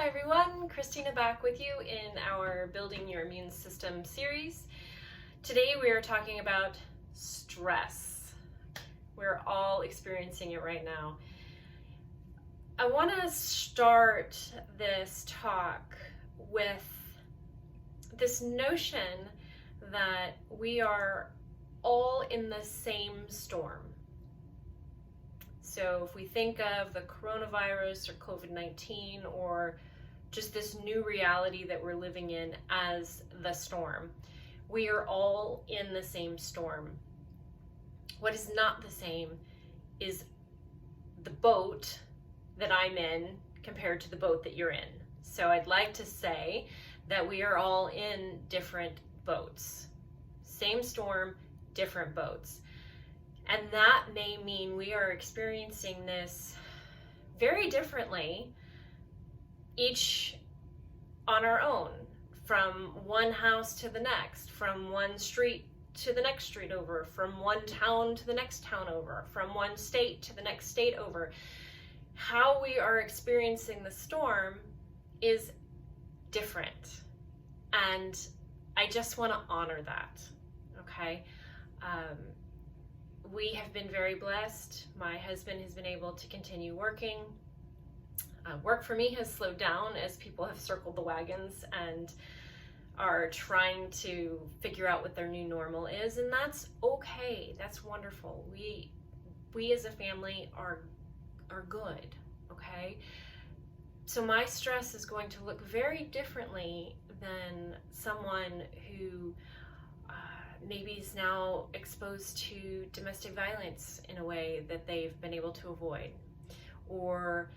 everyone, Christina back with you in our Building Your Immune System series. Today we are talking about stress. We're all experiencing it right now. I want to start this talk with this notion that we are all in the same storm. So if we think of the coronavirus or COVID-19 or just this new reality that we're living in as the storm, we are all in the same storm. What is not the same is the boat that I'm in compared to the boat that you're in. So I'd like to say that we are all in different boats. Same storm, different boats. And that may mean we are experiencing this very differently, each on our own, from one house to the next, from one street to the next street over, from one town to the next town over, from one state to the next state over. How we are experiencing the storm is different. And I just want to honor that, okay? We have been very blessed. My husband has been able to continue working. Work for me has slowed down as people have circled the wagons and are trying to figure out what their new normal is, and that's okay. That's wonderful. We as a family are good, okay? So my stress is going to look very differently than someone who maybe is now exposed to domestic violence in a way that they've been able to avoid, or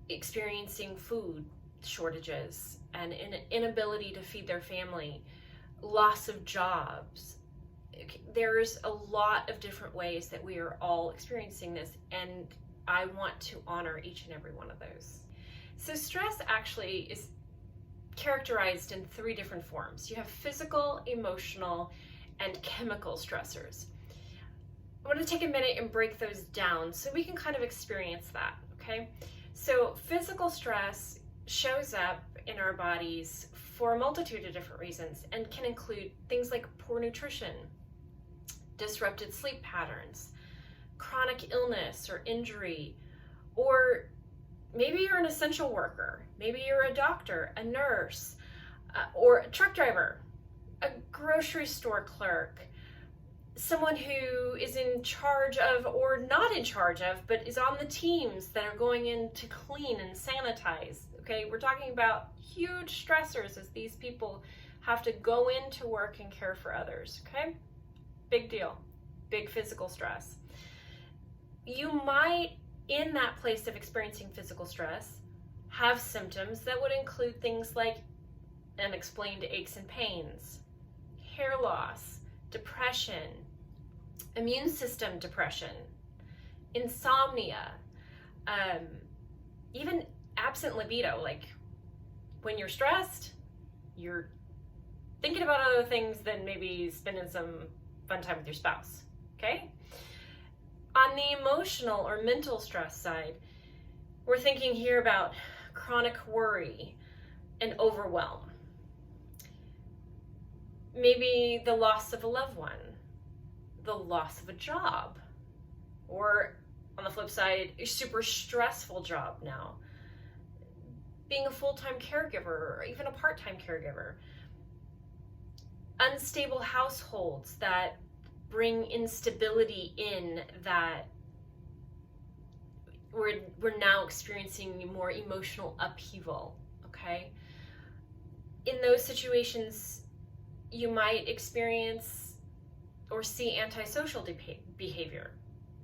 experiencing food shortages and an inability to feed their family, loss of jobs. There's a lot of different ways that we are all experiencing this, and I want to honor each and every one of those. So stress actually is characterized in three different forms. You have physical, emotional, and chemical stressors. I want to take a minute and break those down so we can kind of experience that, okay? So physical stress shows up in our bodies for a multitude of different reasons and can include things like poor nutrition, disrupted sleep patterns, chronic illness or injury, or maybe you're an essential worker, maybe you're a doctor, a nurse, or a truck driver, a grocery store clerk, someone who is in charge of or not in charge of, but is on the teams that are going in to clean and sanitize, okay? We're talking about huge stressors as these people have to go into work and care for others, okay? Big deal, big physical stress. You might, in that place of experiencing physical stress, have symptoms that would include things like unexplained aches and pains, hair loss, depression, immune system depression, insomnia, even absent libido. Like when you're stressed, you're thinking about other things than maybe spending some fun time with your spouse, okay? On the emotional or mental stress side, we're thinking here about chronic worry and overwhelm. Maybe the loss of a loved one, the loss of a job, or on the flip side, a super stressful job now. Being a full-time caregiver or even a part-time caregiver. Unstable households that bring instability in, that we're now experiencing more emotional upheaval, okay? In those situations, you might experience or see antisocial behavior,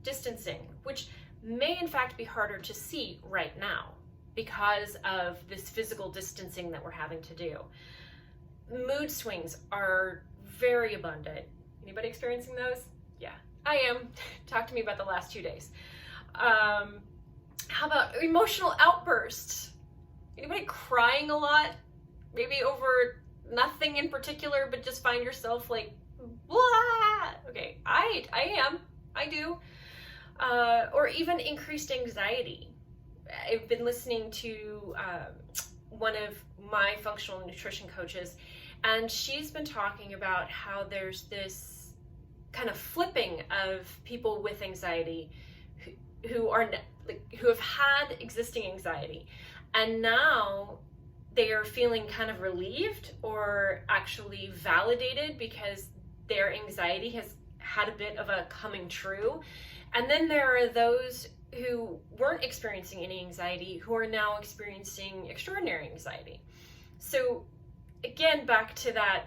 distancing, which may in fact be harder to see right now because of this physical distancing that we're having to do. Mood swings are very abundant. Anybody experiencing those? Yeah, I am. Talk to me about the last 2 days. How about emotional outbursts? Anybody crying a lot? Maybe over nothing in particular, but just find yourself like, blah. Okay, I am. I do. Or even increased anxiety. I've been listening to one of my functional nutrition coaches, and she's been talking about how there's this kind of flipping of people with anxiety who have had existing anxiety, and now they are feeling kind of relieved or actually validated because their anxiety has had a bit of a coming true. And then there are those who weren't experiencing any anxiety who are now experiencing extraordinary anxiety. So again, back to that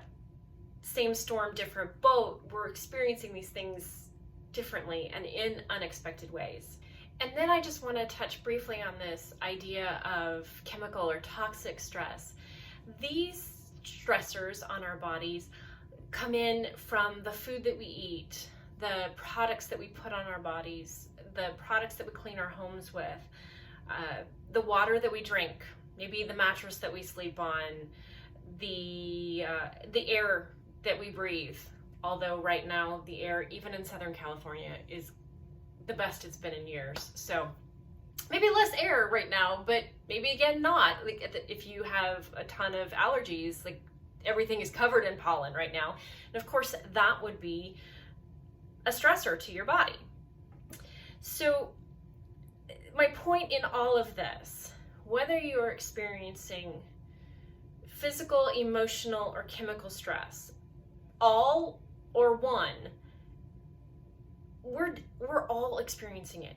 same storm, different boat, we're experiencing these things differently and in unexpected ways. And then I just want to touch briefly on this idea of chemical or toxic stress. These stressors on our bodies come in from the food that we eat, the products that we put on our bodies, the products that we clean our homes with, the water that we drink, maybe the mattress that we sleep on, the air that we breathe. Although right now the air, even in Southern California, is the best it's been in years. So maybe less air right now, but maybe again not. Like if you have a ton of allergies, like everything is covered in pollen right now. And of course that would be a stressor to your body. So my point in all of this, whether you're experiencing physical, emotional, or chemical stress, all or one, we're all experiencing it,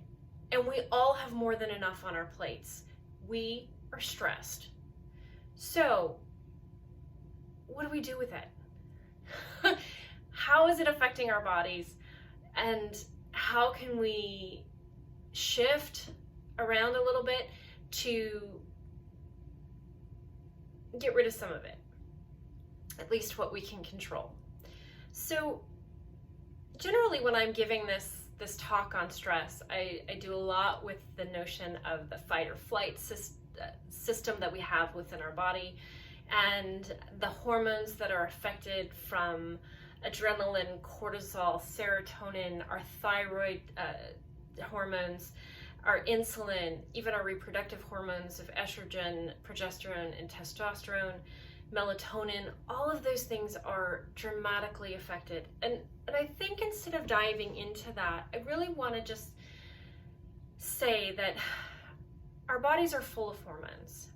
and we all have more than enough on our plates. We are stressed. So what do we do with it? How is it affecting our bodies, and how can we shift around a little bit to get rid of some of it, at least what we can control? So generally when I'm giving this talk on stress, I do a lot with the notion of the fight or flight system that we have within our body, and the hormones that are affected from adrenaline, cortisol, serotonin, our thyroid hormones, our insulin, even our reproductive hormones of estrogen, progesterone, and testosterone, melatonin. All of those things are dramatically affected. And I think instead of diving into that, I really want to just say that our bodies are full of hormones,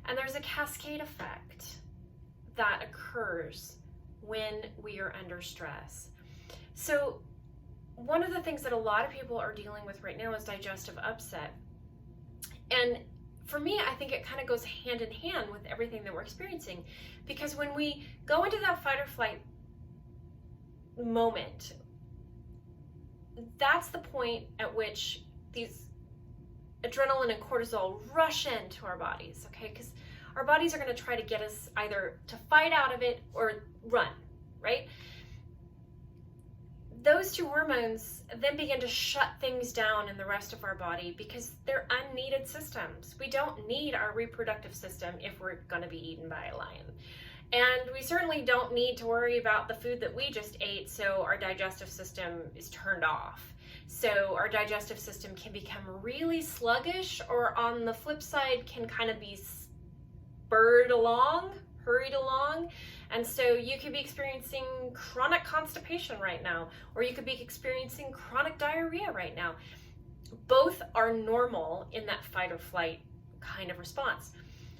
and there's a cascade effect that occurs when we are under stress. So one of the things that a lot of people are dealing with right now is digestive upset. And for me, I think it kind of goes hand in hand with everything that we're experiencing, because when we go into that fight or flight moment, that's the point at which these adrenaline and cortisol rush into our bodies, okay? Because our bodies are going to try to get us either to fight out of it or run, right? Those two hormones then begin to shut things down in the rest of our body because they're unneeded systems. We don't need our reproductive system if we're going to be eaten by a lion. And we certainly don't need to worry about the food that we just ate, so our digestive system is turned off. So our digestive system can become really sluggish, or on the flip side can kind of be hurried along. And so you could be experiencing chronic constipation right now, or you could be experiencing chronic diarrhea right now. Both are normal in that fight or flight kind of response.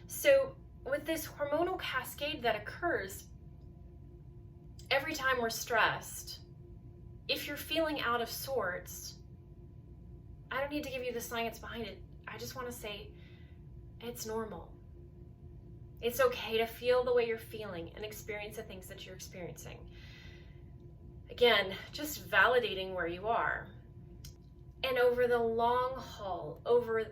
So with this hormonal cascade that occurs every time we're stressed, if you're feeling out of sorts, I don't need to give you the science behind it. I just want to say it's normal. It's okay to feel the way you're feeling and experience the things that you're experiencing. Again, just validating where you are. And over the long haul, over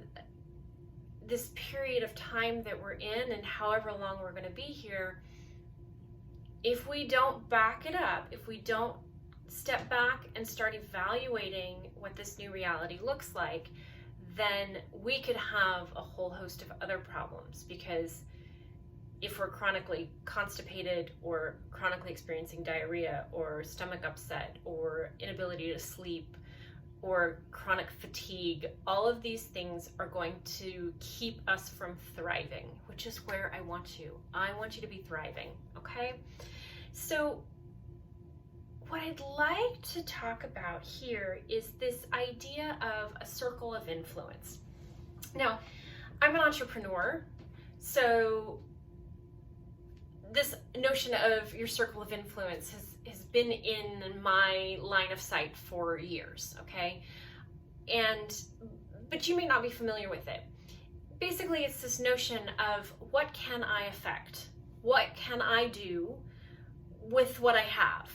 this period of time that we're in and however long we're going to be here, if we don't back it up, if we don't step back and start evaluating what this new reality looks like, then we could have a whole host of other problems. Because if we're chronically constipated or chronically experiencing diarrhea or stomach upset or inability to sleep or chronic fatigue, all of these things are going to keep us from thriving, which is where I want you. I want you to be thriving, okay? So what I'd like to talk about here is this idea of a circle of influence. Now, I'm an entrepreneur, so this notion of your circle of influence has been in my line of sight for years, okay? But you may not be familiar with it. Basically, it's this notion of what can I affect? What can I do with what I have?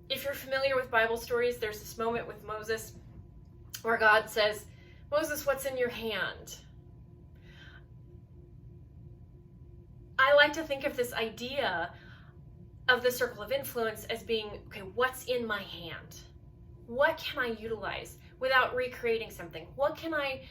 If you're familiar with Bible stories, there's this moment with Moses where God says, Moses, what's in your hand? I like to think of this idea of the circle of influence as being, okay, what's in my hand? What can I utilize without recreating something? What can I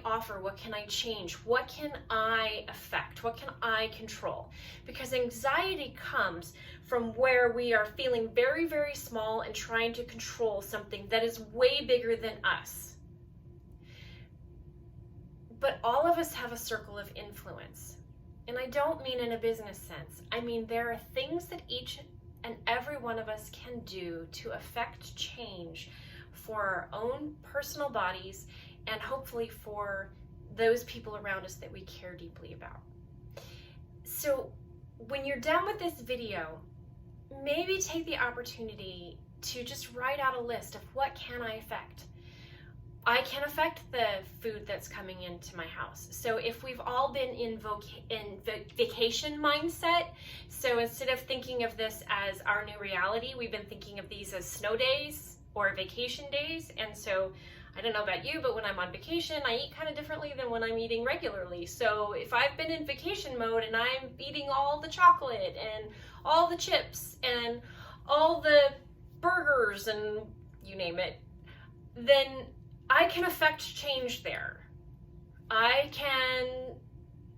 offer? What can I change? What can I affect? What can I control? Because anxiety comes from where we are feeling very, very small and trying to control something that is way bigger than us. But all of us have a circle of influence. And I don't mean in a business sense. I mean, there are things that each and every one of us can do to affect change for our own personal bodies and hopefully for those people around us that we care deeply about. So when you're done with this video, maybe take the opportunity to just write out a list of what can I affect. I can affect the food that's coming into my house. So if we've all been in vacation mindset, so instead of thinking of this as our new reality, we've been thinking of these as snow days or vacation days. And so I don't know about you, but when I'm on vacation, I eat kind of differently than when I'm eating regularly. So if I've been in vacation mode and I'm eating all the chocolate and all the chips and all the burgers and you name it, then I can affect change there. I can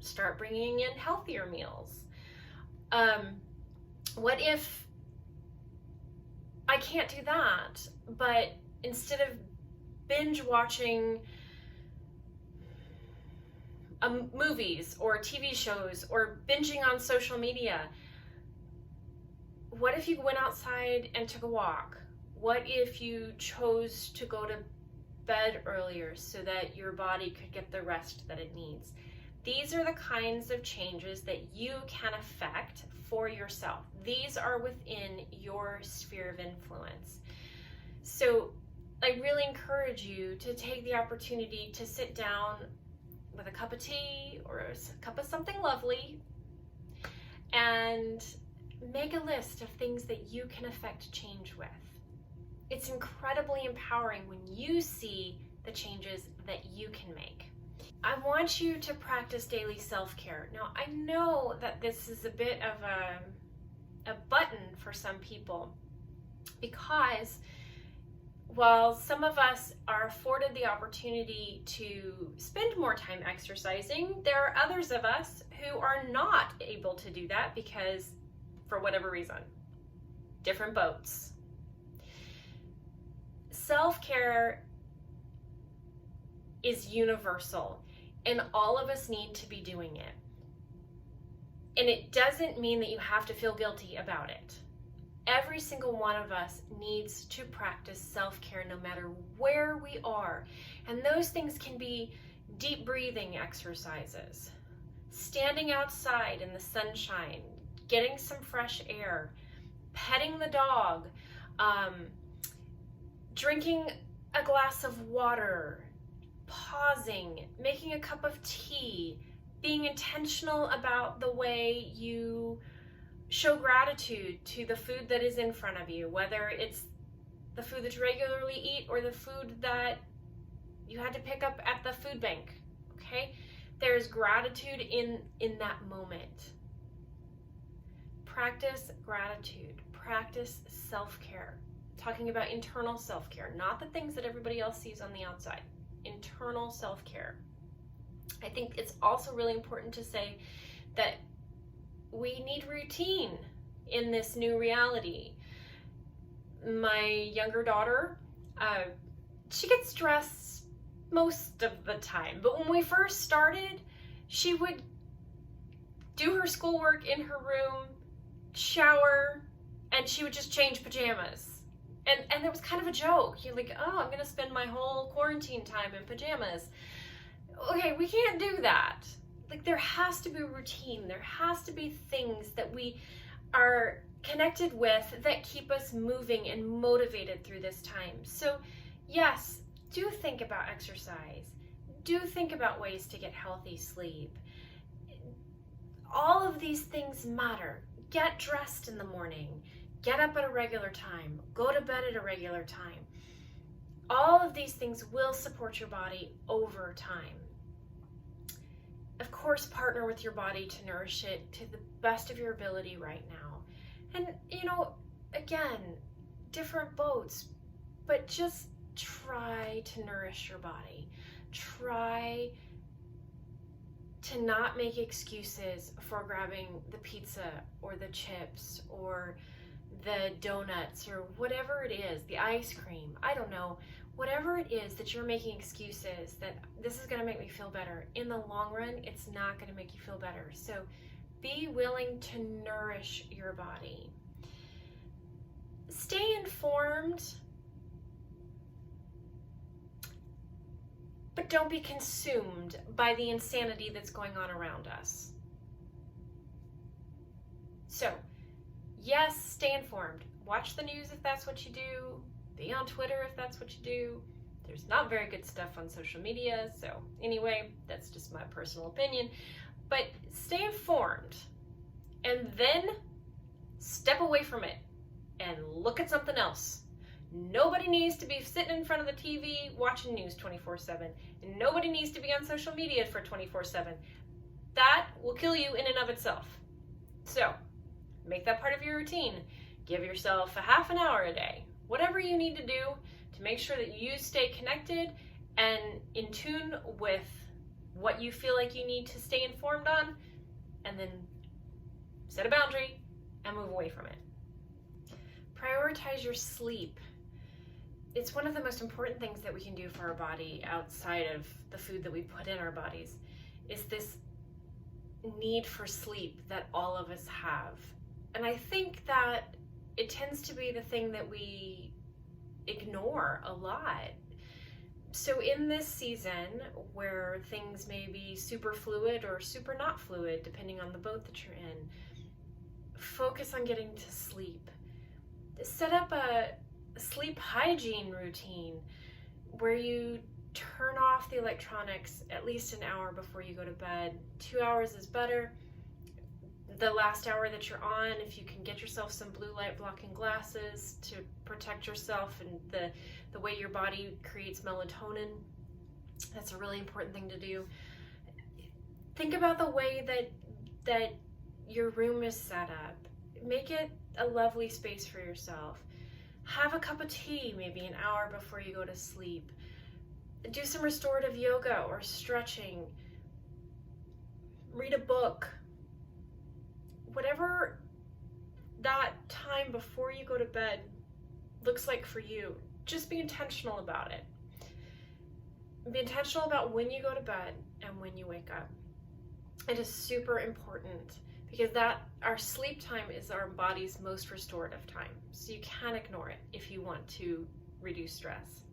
start bringing in healthier meals. What if I can't do that, but instead of binge watching movies or TV shows or binging on social media, what if you went outside and took a walk? What if you chose to go to bed earlier so that your body could get the rest that it needs? These are the kinds of changes that you can affect for yourself. These are within your sphere of influence. So I really encourage you to take the opportunity to sit down with a cup of tea or a cup of something lovely and make a list of things that you can affect change with. It's incredibly empowering when you see the changes that you can make. I want you to practice daily self-care. Now, I know that this is a bit of a button for some people because while some of us are afforded the opportunity to spend more time exercising, there are others of us who are not able to do that because, for whatever reason, different boats. Self-care is universal, and all of us need to be doing it. And it doesn't mean that you have to feel guilty about it. Every single one of us needs to practice self-care no matter where we are. And those things can be deep breathing exercises, standing outside in the sunshine, getting some fresh air, petting the dog, drinking a glass of water, pausing, making a cup of tea, being intentional about the way you show gratitude to the food that is in front of you, whether it's the food that you regularly eat or the food that you had to pick up at the food bank, okay? There's gratitude in that moment. Practice gratitude, practice self-care. Talking about internal self-care, not the things that everybody else sees on the outside. Internal self-care. I think it's also really important to say that we need routine in this new reality. my younger daughter, she gets dressed most of the time. But when we first started, she would do her schoolwork in her room, shower, and she would just change pajamas. And it was kind of a joke. You're like, oh, I'm gonna spend my whole quarantine time in pajamas. Okay, we can't do that. Like, there has to be a routine. There has to be things that we are connected with that keep us moving and motivated through this time. So yes, do think about exercise. Do think about ways to get healthy sleep. All of these things matter. Get dressed in the morning. Get up at a regular time. Go to bed at a regular time. All of these things will support your body over time. Of course, partner with your body to nourish it to the best of your ability right now. And, again, different boats, but just try to nourish your body. Try to not make excuses for grabbing the pizza or the chips or the donuts or whatever it is, the ice cream, I don't know, whatever it is that you're making excuses that this is going to make me feel better. In the long run, it's not going to make you feel better. So be willing to nourish your body. Stay informed, but don't be consumed by the insanity that's going on around us. So, yes, stay informed. Watch the news if that's what you do. Be on Twitter if that's what you do. There's not very good stuff on social media, so anyway, that's just my personal opinion. But stay informed, and then step away from it and look at something else. Nobody needs to be sitting in front of the TV watching news 24/7, and nobody needs to be on social media for 24/7. That will kill you in and of itself. So, make that part of your routine. Give yourself a half an hour a day, whatever you need to do to make sure that you stay connected and in tune with what you feel like you need to stay informed on, and then set a boundary and move away from it. Prioritize your sleep. It's one of the most important things that we can do for our body outside of the food that we put in our bodies, is this need for sleep that all of us have. And I think that it tends to be the thing that we ignore a lot. So in this season, where things may be super fluid or super not fluid, depending on the boat that you're in, focus on getting to sleep. Set up a sleep hygiene routine where you turn off the electronics at least an hour before you go to bed. 2 hours is better. The last hour that you're on, if you can get yourself some blue light blocking glasses to protect yourself and the way your body creates melatonin, that's a really important thing to do. Think about the way that your room is set up. Make it a lovely space for yourself. Have a cup of tea maybe an hour before you go to sleep. Do some restorative yoga or stretching. Read a book. Whatever that time before you go to bed looks like for you, just be intentional about it. Be intentional about when you go to bed and when you wake up. It is super important because our sleep time is our body's most restorative time. So you can't ignore it if you want to reduce stress.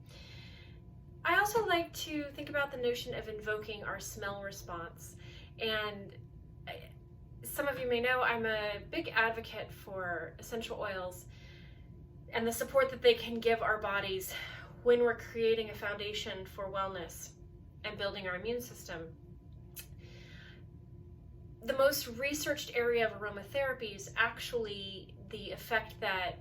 I also like to think about the notion of invoking our smell response. And some of you may know I'm a big advocate for essential oils and the support that they can give our bodies when we're creating a foundation for wellness and building our immune system. The most researched area of aromatherapy is actually the effect that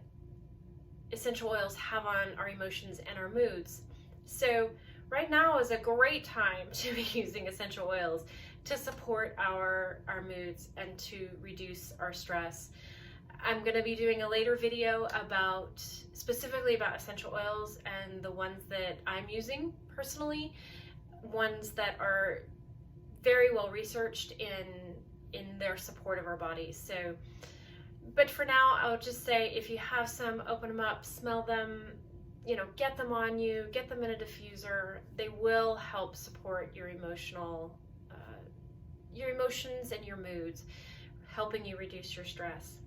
essential oils have on our emotions and our moods. So right now is a great time to be using essential oils to support our moods and to reduce our stress. I'm going to be doing a later video specifically about essential oils and the ones that I'm using personally, ones that are very well researched in their support of our bodies. So But for now, I'll just say, if you have some, open them up, smell them, get them on you, get them in a diffuser. They will help support your emotions and your moods, helping you reduce your stress.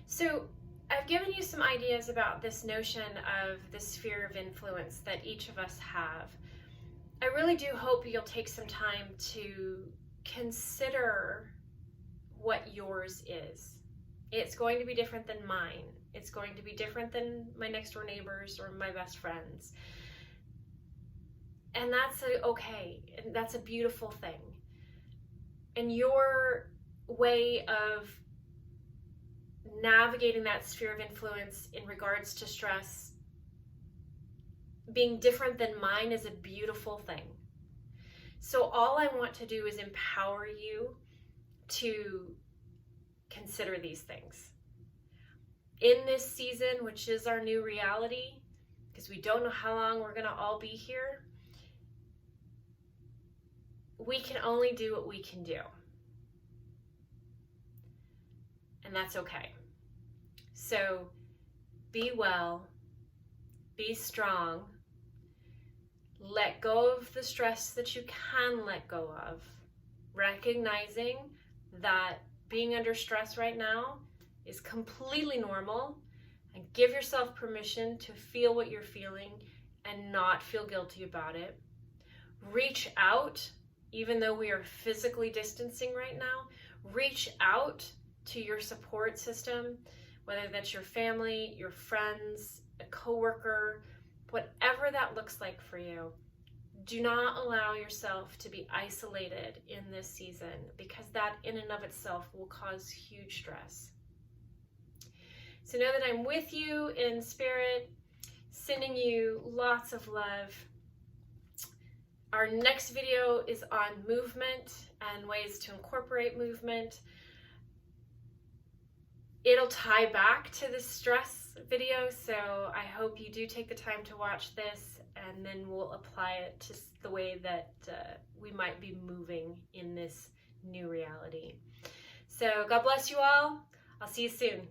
So I've given you some ideas about this notion of the sphere of influence that each of us have. I really do hope you'll take some time to consider what yours is. It's going to be different than mine. It's going to be different than my next door neighbors or my best friends. And that's okay. And that's a beautiful thing. And your way of navigating that sphere of influence in regards to stress being different than mine is a beautiful thing. So all I want to do is empower you to consider these things. In this season, which is our new reality, because we don't know how long we're going to all be here, we can only do what we can do. And that's okay. So be well, be strong, let go of the stress that you can let go of, recognizing that being under stress right now is completely normal, and give yourself permission to feel what you're feeling and not feel guilty about it. Reach out, even though we are physically distancing right now, reach out to your support system, whether that's your family, your friends, a coworker, whatever that looks like for you. Do not allow yourself to be isolated in this season, because that in and of itself will cause huge stress. So know that I'm with you in spirit, sending you lots of love. Our next video is on movement and ways to incorporate movement. It'll tie back to the stress video, so I hope you do take the time to watch this, and then we'll apply it to the way that we might be moving in this new reality. So God bless you all. I'll see you soon.